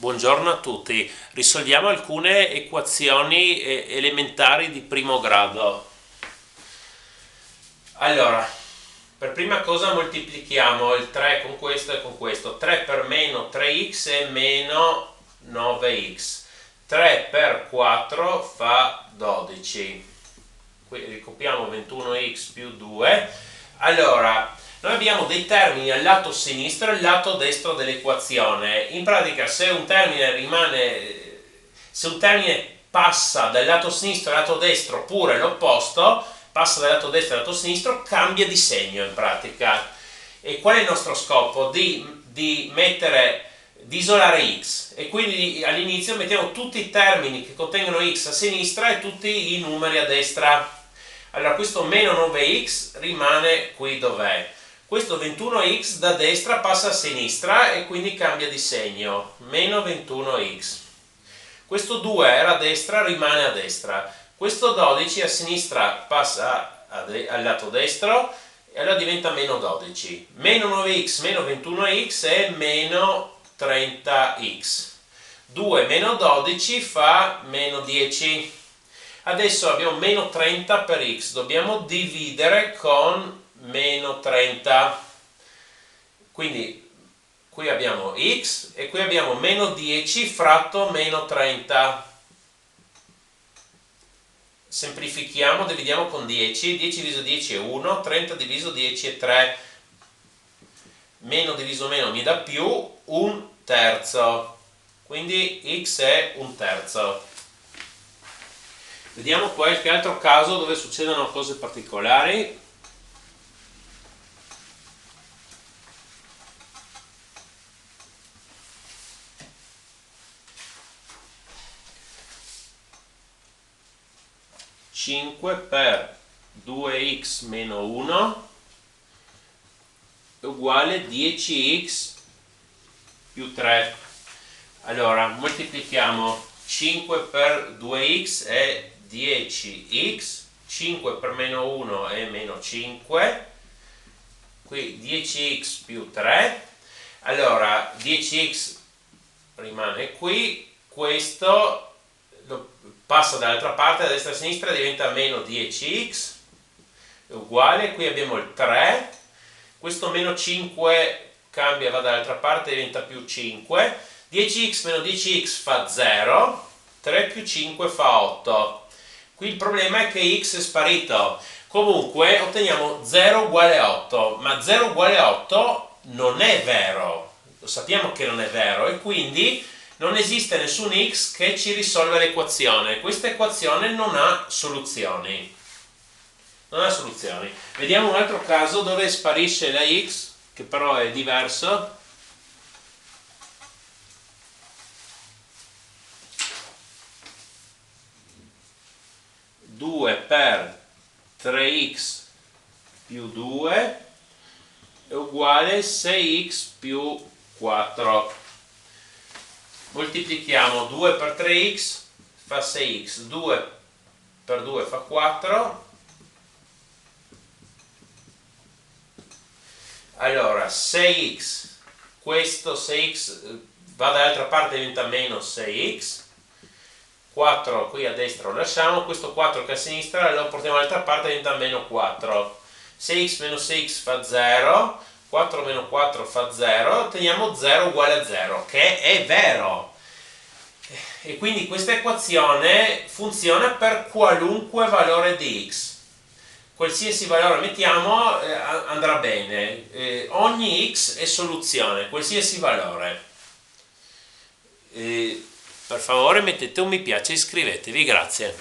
Buongiorno a tutti, risolviamo alcune equazioni elementari di primo grado. Allora, per prima cosa moltiplichiamo il 3 con questo e con questo. 3 per meno 3x è meno 9x. 3 per 4 fa 12. Qui ricopiamo 21x più 2. Allora, noi abbiamo dei termini al lato sinistro e al lato destro dell'equazione. In pratica, se un termine passa dal lato sinistro al lato destro, oppure l'opposto, passa dal lato destro al lato sinistro, cambia di segno in pratica. E qual è il nostro scopo? Di isolare x, e quindi all'inizio mettiamo tutti i termini che contengono x a sinistra e tutti i numeri a destra. Allora questo meno 9x rimane qui dov'è. Questo 21x da destra passa a sinistra e quindi cambia di segno, meno 21x. Questo 2 era a destra, rimane a destra. Questo 12 a sinistra passa al lato destro e allora diventa meno 12. Meno 9x meno 21x è meno 30x. 2 meno 12 fa meno 10. Adesso abbiamo meno 30 per x, dobbiamo dividere con meno 30. Quindi qui abbiamo x e qui abbiamo meno 10 fratto meno 30. Semplifichiamo, dividiamo con 10. 10 diviso 10 è 1, 30 diviso 10 è 3. Meno diviso meno mi dà più, un terzo. Quindi x è un terzo. Vediamo qualche altro caso dove succedono cose particolari. Cinque per 2x meno 1 è uguale 10x più 3. Allora, moltiplichiamo 5 per 2x è 10x, 5 per meno 1 è meno 5, qui 10x più 3. Allora 10x rimane qui, questo lo passa dall'altra parte, da destra a sinistra, diventa meno 10x, è uguale, qui abbiamo il 3, questo meno 5 cambia, va dall'altra parte, diventa più 5, 10x meno 10x fa 0, 3 più 5 fa 8. Qui il problema è che x è sparito. Comunque otteniamo 0 uguale 8, ma 0 uguale 8 non è vero. Lo sappiamo che non è vero e quindi non esiste nessun x che ci risolve l'equazione. Questa equazione non ha soluzioni. Non ha soluzioni. Vediamo un altro caso dove sparisce la x, che però è diverso. 2 per 3x più 2 è uguale 6x più 4. Moltiplichiamo 2 per 3x fa 6x, 2 per 2 fa 4. Allora 6x, questo 6x va dall'altra parte, diventa meno 6x. 4 qui a destra lo lasciamo, questo 4 che a sinistra lo portiamo dall'altra parte, diventa meno 4. 6x meno 6x fa 0, 4 meno 4 fa 0, otteniamo 0 uguale a 0, che è vero. E quindi questa equazione funziona per qualunque valore di x. Qualsiasi valore mettiamo andrà bene. Ogni x è soluzione, qualsiasi valore. Per favore mettete un mi piace e iscrivetevi, grazie.